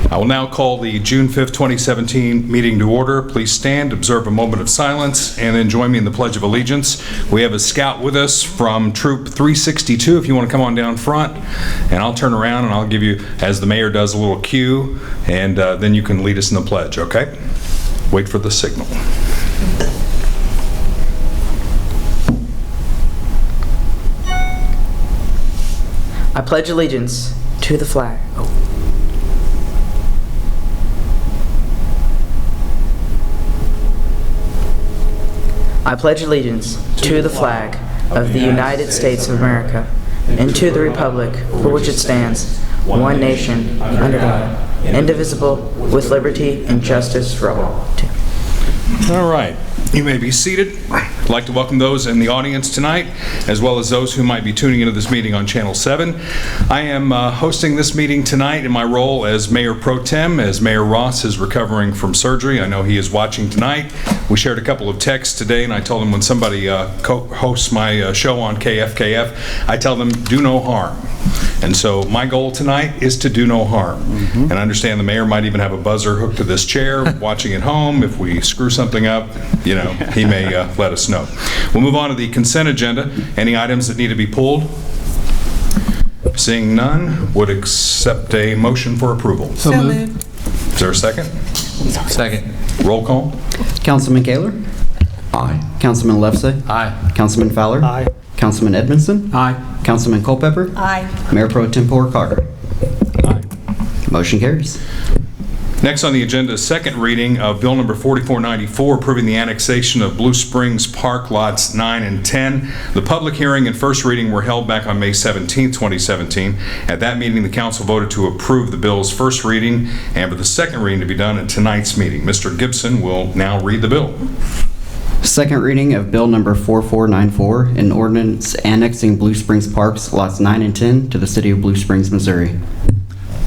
I will now call the June 5th, 2017 meeting to order. Please stand, observe a moment of silence, and then join me in the Pledge of Allegiance. We have a scout with us from Troop 362, if you want to come on down front. And I'll turn around and I'll give you, as the mayor does, a little cue, and then you can lead us in the pledge, okay? Wait for the signal. I pledge allegiance to the flag. I pledge allegiance to the flag of the United States of America and to the republic for which it stands, one nation, under God, indivisible, with liberty and justice for all. All right, you may be seated. I'd like to welcome those in the audience tonight, as well as those who might be tuning into this meeting on Channel 7. I am hosting this meeting tonight in my role as Mayor Pro Tem, as Mayor Ross is recovering from surgery. I know he is watching tonight. We shared a couple of texts today, and I told him when somebody hosts my show on KFKF, I tell them, do no harm. And so my goal tonight is to do no harm. And I understand the mayor might even have a buzzer hooked to this chair, watching at home. If we screw something up, you know, he may let us know. We'll move on to the consent agenda. Any items that need to be pulled? Seeing none, would accept a motion for approval. So moved. Is there a second? Second. Roll call. Councilman Kaler? Aye. Councilman Lefsey? Aye. Councilman Fowler? Aye. Councilman Edmondson? Aye. Councilman Culpepper? Aye. Mayor Pro Tempore Carter? Aye. Motion carries. Next on the agenda is second reading of Bill number 4494, approving the annexation of Blue Springs Park lots 9 and 10. The public hearing and first reading were held back on May 17, 2017. At that meeting, the council voted to approve the bill's first reading and for the second reading to be done at tonight's meeting. Mr. Gibson will now read the bill. Second reading of Bill number 4494, an ordinance annexing Blue Springs Parks lots 9 and 10 to the city of Blue Springs, Missouri.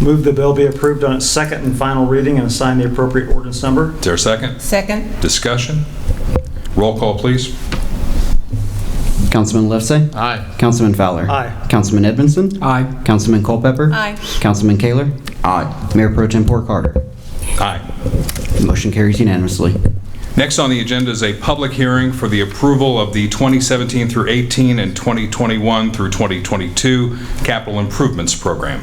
Move the bill be approved on its second and final reading and assign the appropriate ordinance number. Is there a second? Second. Discussion? Roll call, please. Councilman Lefsey? Aye. Councilman Fowler? Aye. Councilman Edmondson? Aye. Councilman Culpepper? Aye. Councilman Kaler? Aye. Mayor Pro Tempore Carter? Aye. Motion carries unanimously. Next on the agenda is a public hearing for the approval of the 2017 through 18 and 2021 through 2022 capital improvements program.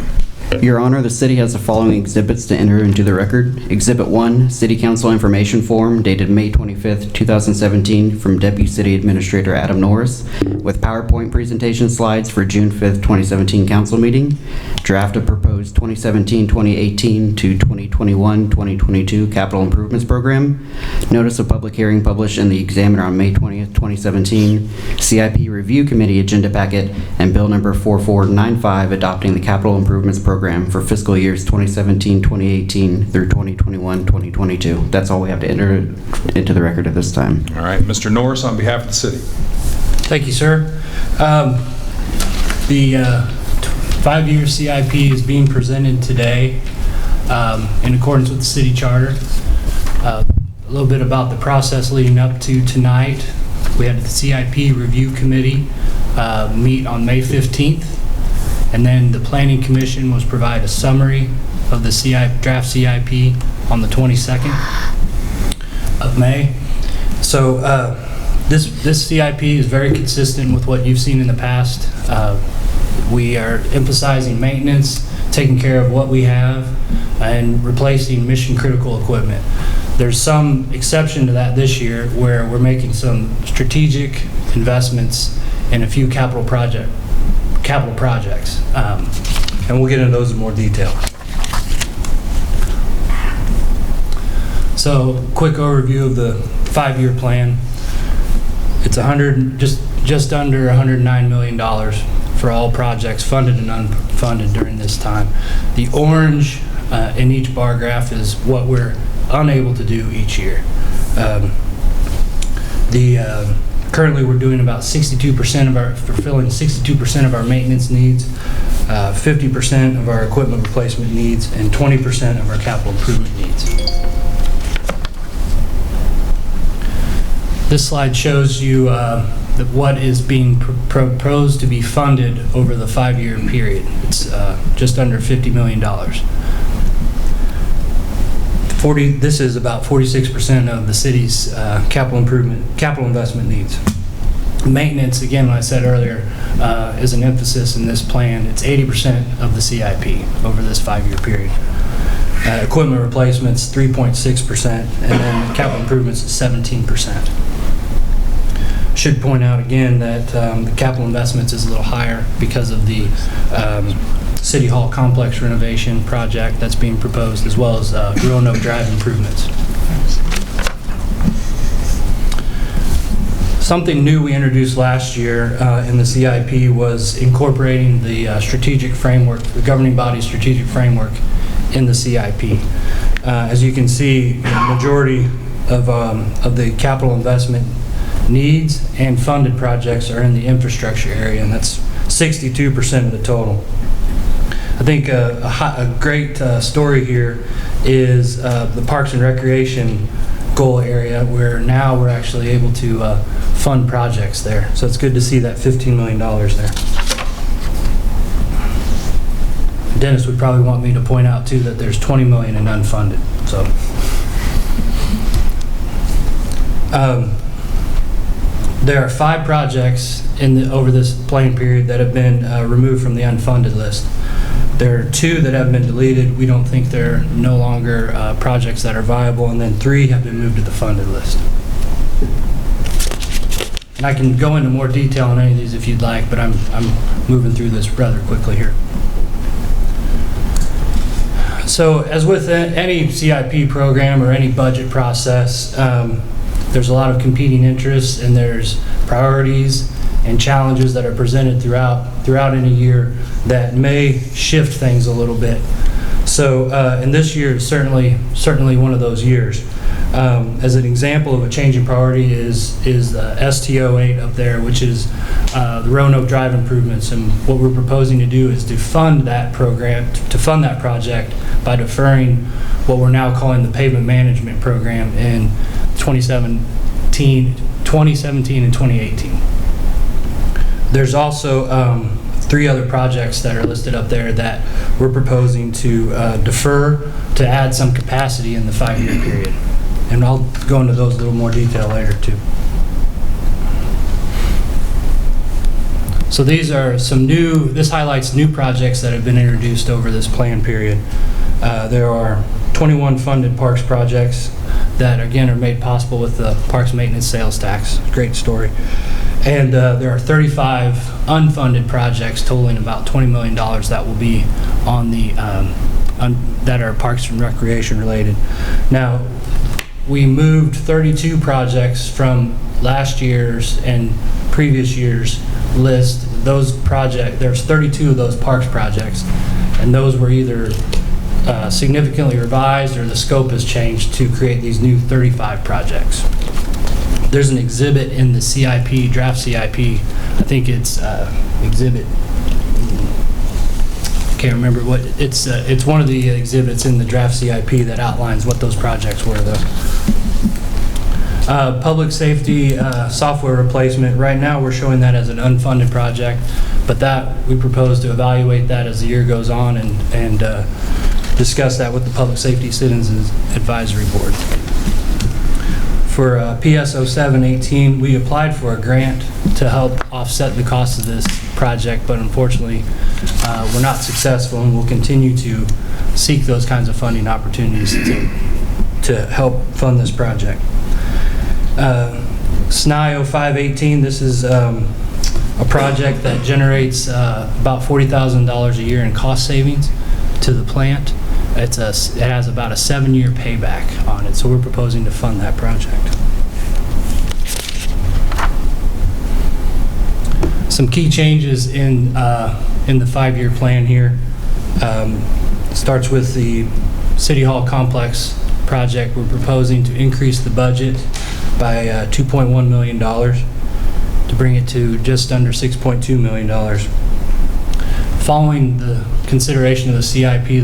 Your Honor, the city has the following exhibits to enter into the record. Exhibit 1, City Council Information Form dated May 25th, 2017 from Deputy City Administrator Adam Norris with PowerPoint presentation slides for June 5th, 2017 council meeting. Draft of proposed 2017-2018 to 2021-2022 capital improvements program. Notice of public hearing published in the Examiner on May 20th, 2017. CIP Review Committee agenda packet and Bill number 4495 adopting the capital improvements program for fiscal years 2017-2018 through 2021-2022. That's all we have to enter into the record at this time. All right, Mr. Norris, on behalf of the city. Thank you, sir. The 5-year CIP is being presented today in accordance with the city charter. A little bit about the process leading up to tonight. We had the CIP Review Committee meet on May 15th. And then the Planning Commission was provide a summary of the draft CIP on the 22nd of May. So this CIP is very consistent with what you've seen in the past. We are emphasizing maintenance, taking care of what we have, and replacing mission-critical equipment. There's some exception to that this year where we're making some strategic investments in a few capital projects. And we'll get into those in more detail. So, quick overview of the 5-year plan. It's just under $109 million for all projects funded and unfunded during this time. The orange in each bar graph is what we're unable to do each year. Currently we're doing about 62% fulfilling 62% of our maintenance needs, 50% of our equipment replacement needs, and 20% of our capital improvement needs. This slide shows you what is being proposed to be funded over the 5-year period. It's just under $50 million. This is about 46% of the city's capital investment needs. Maintenance, again, like I said earlier, is an emphasis in this plan. It's 80% of the CIP over this 5-year period. Equipment replacements, 3.6%, and then capital improvements, 17%. Should point out again that the capital investments is a little higher because of the City Hall complex renovation project that's being proposed, as well as Roanoke Drive improvements. Something new we introduced last year in the CIP was incorporating the strategic framework, the governing body strategic framework in the CIP. As you can see, the majority of the capital investment needs and funded projects are in the infrastructure area, and that's 62% of the total. I think a great story here is the Parks and Recreation goal area, where now we're actually able to fund projects there. So it's good to see that $15 million there. Dennis would probably want me to point out too that there's $20 million in unfunded. So there are 5 projects over this plan period that have been removed from the unfunded list. There are 2 that have been deleted. We don't think they're no longer projects that are viable, and then 3 have been moved to the funded list. And I can go into more detail on any of these if you'd like, but I'm moving through this rather quickly here. So as with any CIP program or any budget process, there's a lot of competing interests, and there's priorities and challenges that are presented throughout any year that may shift things a little bit. So and this year is certainly one of those years. As an example of a change in priority is the STO 8 up there, which is the Roanoke Drive improvements. And what we're proposing to do is to fund that program, to fund that project by deferring what we're now calling the pavement management program in 2017 and 2018. There's also 3 other projects that are listed up there that we're proposing to defer to add some capacity in the 5-year period. And I'll go into those a little more detail later too. So these are this highlights new projects that have been introduced over this plan period. There are 21 funded parks projects that again are made possible with the parks maintenance sales tax. Great story. And there are 35 unfunded projects totaling about $20 million that will be on the that are parks and recreation related. Now, we moved 32 projects from last year's and previous year's list. There's 32 of those parks projects, and those were either significantly revised or the scope has changed to create these new 35 projects. There's an exhibit in the CIP, draft CIP, I think it's exhibit, can't remember what, it's one of the exhibits in the draft CIP that outlines what those projects were though. Public safety software replacement, right now we're showing that as an unfunded project, but that we propose to evaluate that as the year goes on and discuss that with the Public Safety Citizens Advisory Board. For PS 07-18, we applied for a grant to help offset the cost of this project, but unfortunately we're not successful, and we'll continue to seek those kinds of funding opportunities to help fund this project. SNI 05-18, this is a project that generates about $40,000 a year in cost savings to the plant. It has about a 7-year payback on it, so we're proposing to fund that project. Some key changes in the 5-year plan here. Starts with the City Hall complex project. We're proposing to increase the budget by $2.1 million to bring it to just under $6.2 million. Following the consideration of the CIP,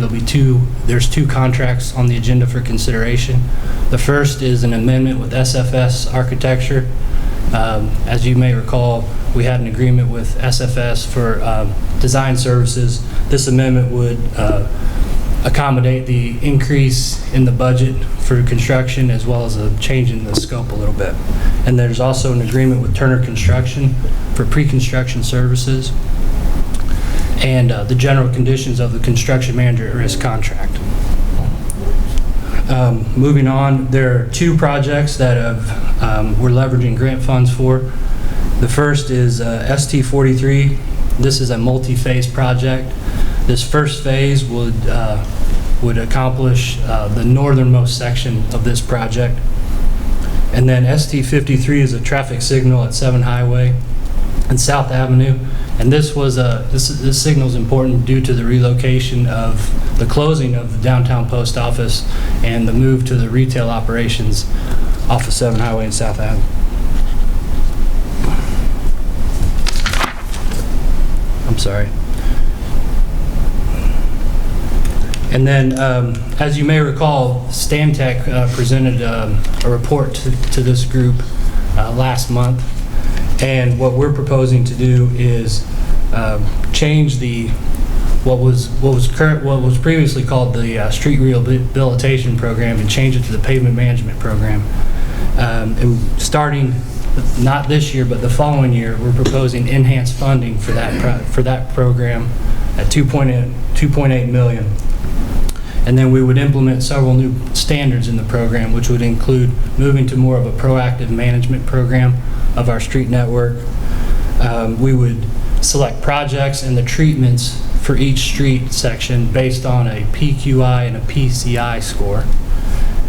there's two contracts on the agenda for consideration. The first is an amendment with SFS Architecture. As you may recall, we had an agreement with SFS for design services. This amendment would accommodate the increase in the budget for construction as well as a change in the scope a little bit. And there's also an agreement with Turner Construction for pre-construction services and the general conditions of the construction manager at risk contract. Moving on, there are two projects that we're leveraging grant funds for. The first is ST43. This is a multi-phase project. This first phase would accomplish the northernmost section of this project. And then ST53 is a traffic signal at 7 Highway and South Avenue. And this signal is important due to the relocation of the closing of the downtown post office and the move to the retail operations off of 7 Highway and South Avenue. I'm sorry. And then, as you may recall, Stantec presented a report to this group last month. And what we're proposing to do is change what was previously called the street rehabilitation program and change it to the pavement management program. And starting not this year, but the following year, we're proposing enhanced funding for that program at $2.8 million. And then we would implement several new standards in the program, which would include moving to more of a proactive management program of our street network. We would select projects and the treatments for each street section based on a PQI and a PCI score.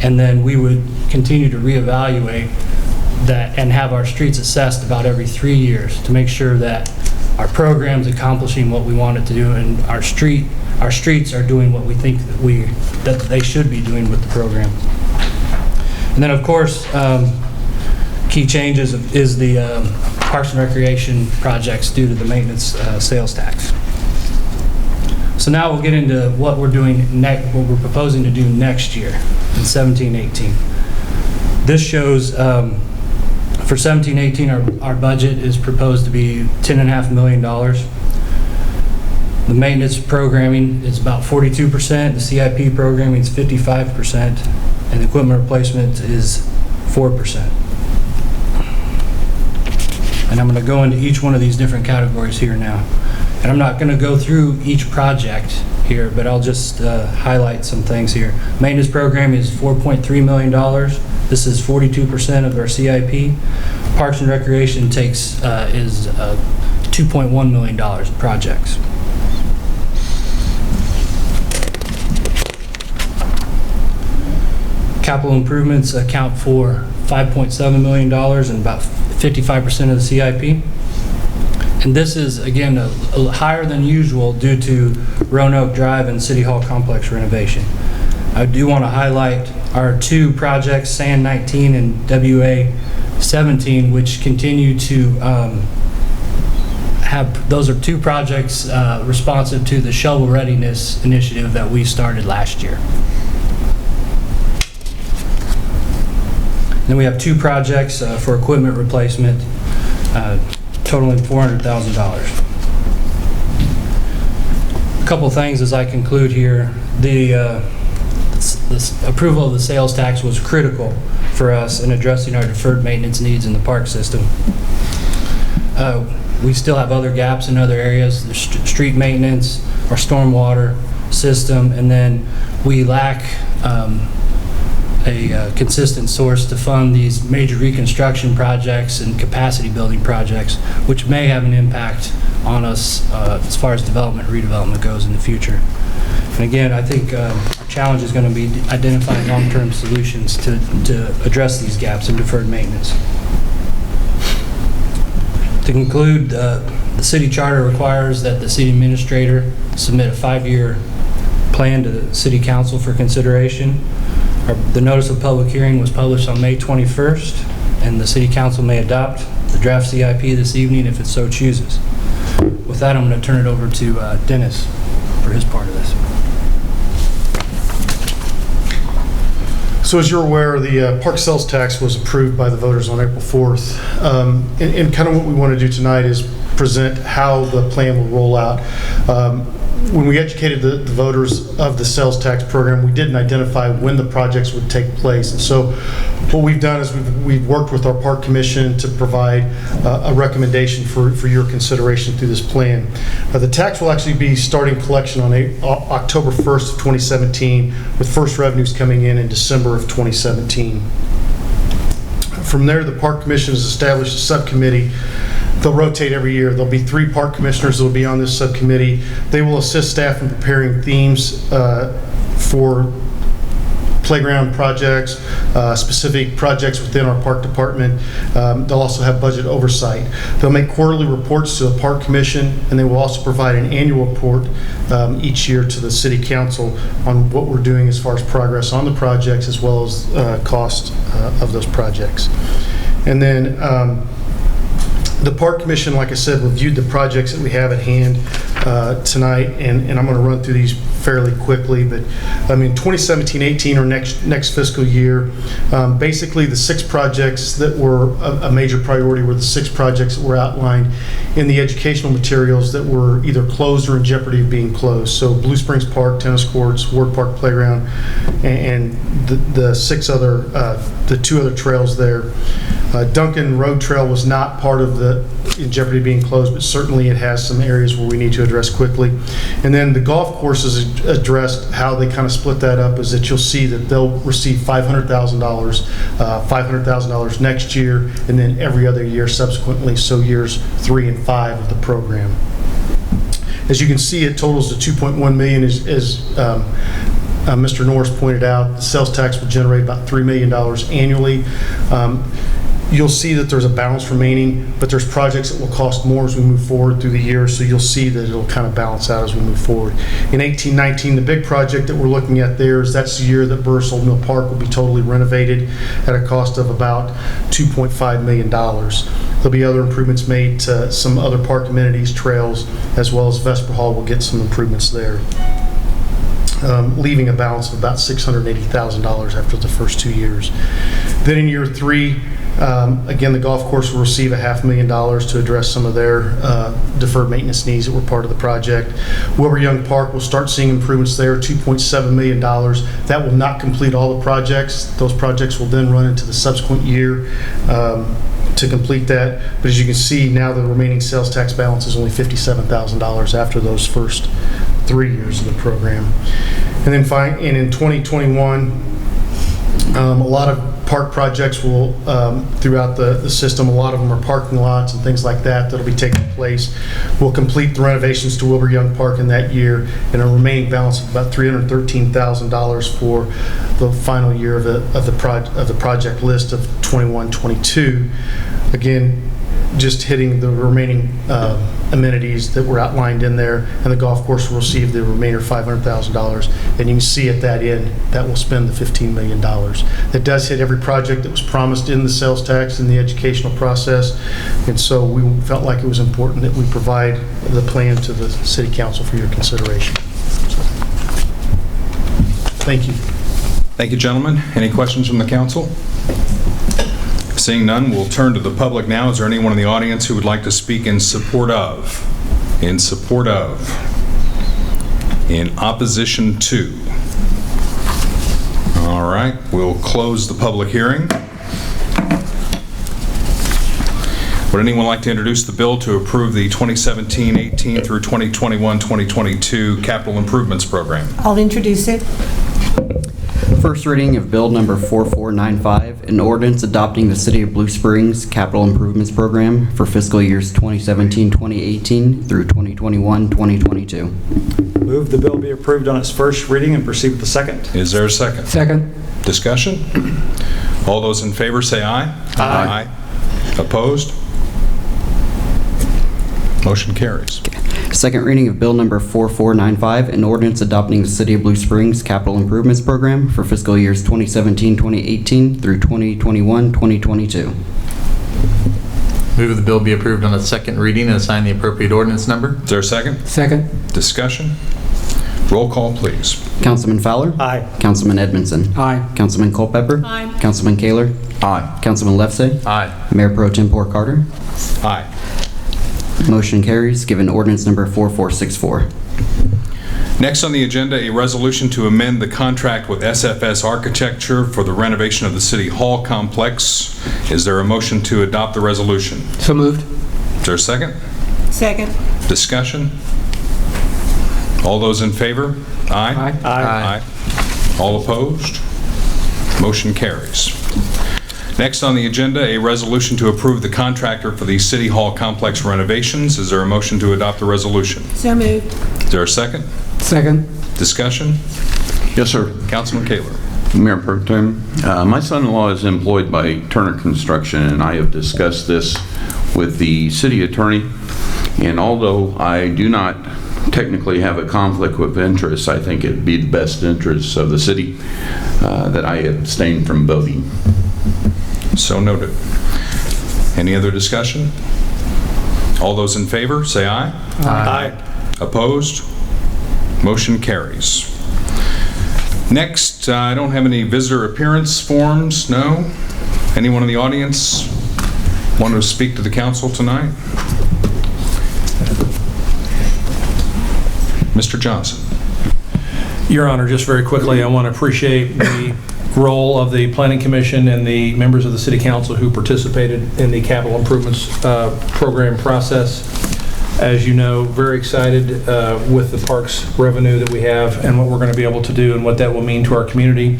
And then we would continue to reevaluate that and have our streets assessed about every 3 years to make sure that our program's accomplishing what we want it to do and our streets are doing what we think that they should be doing with the program. And then, of course, key changes is the Parks and Recreation projects due to the maintenance sales tax. So now we'll get into what we're doing what we're proposing to do next year in 17-18. This shows for 17-18 our budget is proposed to be $10.5 million. The maintenance programming is about 42%, the CIP programming is 55%, and the equipment replacement is 4%. And I'm going to go into each one of these different categories here now. And I'm not going to go through each project here, but I'll just highlight some things here. Maintenance program is $4.3 million. This is 42% of our CIP. Parks and Recreation is $2.1 million projects. Capital improvements account for $5.7 million and about 55% of the CIP. And this is, again, a higher than usual due to Roanoke Drive and City Hall complex renovation. I do want to highlight our two projects, SAN 19 and WA 17, which continue to those are two projects responsive to the shovel readiness initiative that we started last year. Then we have two projects for equipment replacement, totaling $400,000. A couple things as I conclude here. The approval of the sales tax was critical for us in addressing our deferred maintenance needs in the park system. We still have other gaps in other areas, the street maintenance, our stormwater system, and then we lack a consistent source to fund these major reconstruction projects and capacity building projects, which may have an impact on us as far as redevelopment goes in the future. And again, I think our challenge is going to be identifying long-term solutions to address these gaps in deferred maintenance. To conclude, the city charter requires that the city administrator submit a 5-year plan to the city council for consideration. The notice of public hearing was published on May 21st, and the city council may adopt the draft CIP this evening if it so chooses. With that, I'm going to turn it over to Dennis for his part of this. So as you're aware, the park sales tax was approved by the voters on April 4th. And kind of what we want to do tonight is present how the plan will roll out. When we educated the voters of the sales tax program, we didn't identify when the projects would take place. And so what we've done is we've worked with our park commission to provide a recommendation for your consideration through this plan. The tax will actually be starting collection on October 1st of 2017, with first revenues coming in December of 2017. From there, the Park Commission has established a subcommittee. They'll rotate every year. There'll be 3 park commissioners that will be on this subcommittee. They will assist staff in preparing themes for playground projects, specific projects within our park department. They'll also have budget oversight. They'll make quarterly reports to the Park Commission, and they will also provide an annual report each year to the City Council on what we're doing as far as progress on the projects, as well as cost of those projects. And then the Park Commission, like I said, reviewed the projects that we have at hand tonight, and I'm going to run through these fairly quickly. But I mean, 2017-18 or next fiscal year, basically the 6 projects that were a major priority were the 6 projects that were outlined in the educational materials that were either closed or in jeopardy of being closed. So Blue Springs Park, tennis courts, Ward Park Playground, and the 6 other, the 2 other trails there. Duncan Road Trail was not part of in jeopardy of being closed, but certainly it has some areas where we need to address quickly. And then the golf courses addressed how they kind of split that up is that you'll see that they'll receive $500,000 next year, and then every other year subsequently, so years 3 and 5 of the program. As you can see, it totals to $2.1 million as Mr. Norris pointed out. The sales tax will generate about $3 million annually. You'll see that there's a balance remaining, but there's projects that will cost more as we move forward through the year, so you'll see that it'll kind of balance out as we move forward. In 18-19, the big project that we're looking at there is that's the year that Burris Old Mill Park will be totally renovated at a cost of about $2.5 million. There'll be other improvements made to some other park amenities, trails, as well as Vesper Hall will get some improvements there. Leaving a balance of about $680,000 after the first 2 years. Then in year 3, again, the golf course will receive $500,000 to address some of their deferred maintenance needs that were part of the project. Wilbur Young Park will start seeing improvements there, $2.7 million. That will not complete all the projects. Those projects will then run into the subsequent year to complete that. But as you can see, now the remaining sales tax balance is only $57,000 after those first 3 years of the program. And then in 2021, a lot of park projects will, throughout the system, a lot of them are parking lots and things like that that'll be taking place. We'll complete the renovations to Wilbur Young Park in that year, and a remaining balance of about $313,000 for the final year of the project list of 21-22. Again, just hitting the remaining amenities that were outlined in there, and the golf course will receive the remainder $500,000. And you can see at that end that will spend the $15 million. That does hit every project that was promised in the sales tax and the educational process, and so we felt like it was important that we provide the plan to the City Council for your consideration. Thank you. Thank you, gentlemen. Any questions from the council? Seeing none, we'll turn to the public now. Is there anyone in the audience who would like to speak in support of, in opposition to? All right, we'll close the public hearing. Would anyone like to introduce the bill to approve the 2017-18 through 2021-2022 capital improvements program? I'll introduce it. First reading of Bill Number 4495, an ordinance adopting the City of Blue Springs Capital Improvements Program for fiscal years 2017-2018 through 2021-2022. Move the bill be approved on its first reading and proceed with the second. Is there a second? Second. Discussion? All those in favor say aye. Aye. Opposed? Motion carries. Second reading of Bill Number 4495, an ordinance adopting the City of Blue Springs Capital Improvements Program for fiscal years 2017-2018 through 2021-2022. Move that the bill be approved on its second reading and assign the appropriate ordinance number. Is there a second? Second. Discussion? Roll call, please. Councilman Fowler? Aye. Councilman Edmondson? Aye. Councilman Culpepper? Aye. Councilman Kaler? Aye. Councilman Lefsey? Aye. Mayor Pro Tempore Carter? Aye. Motion carries, given ordinance number 4464. Next on the agenda, a resolution to amend the contract with SFS Architecture for the renovation of the City Hall complex. Is there a motion to adopt the resolution? So moved. Is there a second? Second. Discussion? All those in favor? Aye. Aye. Aye. All opposed? Motion carries. Next on the agenda, a resolution to approve the contractor for the City Hall complex renovations. Is there a motion to adopt the resolution? So moved. Is there a second? Second. Discussion? Yes, sir. Councilman Kaler. Mayor Pro Tem, my son-in-law is employed by Turner Construction, and I have discussed this with the city attorney. And although I do not technically have a conflict with interest, I think it'd be the best interests of the city that I abstain from voting. So noted. Any other discussion? All those in favor, say aye. Aye. Opposed? Motion carries. Next, I don't have any visitor appearance forms, no? Anyone in the audience want to speak to the council tonight? Mr. Johnson. Your Honor, just very quickly, I want to appreciate the role of the Planning Commission and the members of the City Council who participated in the capital improvements program process. As you know, very excited with the parks revenue that we have and what we're going to be able to do and what that will mean to our community.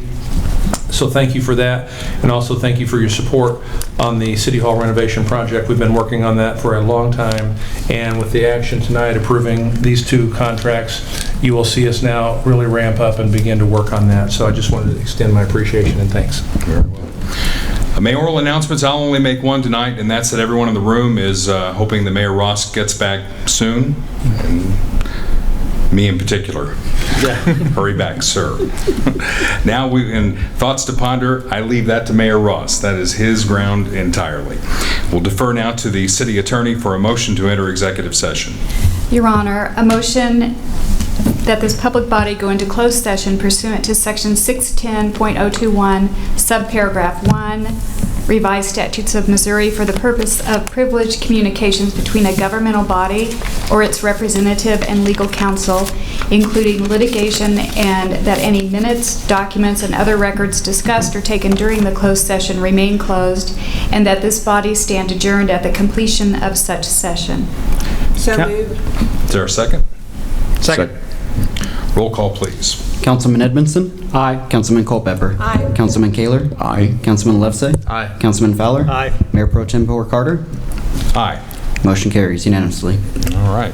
So thank you for that, and also thank you for your support on the City Hall renovation project. We've been working on that for a long time, and with the action tonight approving these two contracts, you will see us now really ramp up and begin to work on that. So I just wanted to extend my appreciation and thanks. Very well. Mayoral announcements, I'll only make one tonight, and that's that everyone in the room is hoping that Mayor Ross gets back soon, and me in particular. Hurry back, sir. Now, in thoughts to ponder, I leave that to Mayor Ross. That is his ground entirely. We'll defer now to the city attorney for a motion to enter executive session. Your Honor, a motion that this public body go into closed session pursuant to Section 610.021, subparagraph 1, revised statutes of Missouri for the purpose of privileged communications between a governmental body or its representative and legal counsel, including litigation, and that any minutes, documents, and other records discussed or taken during the closed session remain closed, and that this body stand adjourned at the completion of such session. So moved. Is there a second? Second. Roll call, please. Councilman Edmondson? Aye. Councilman Culpepper? Aye. Councilman Kaler? Aye. Councilman Lefsey? Aye. Councilman Fowler? Aye. Mayor Pro Tempore Carter? Aye. Motion carries unanimously. All right.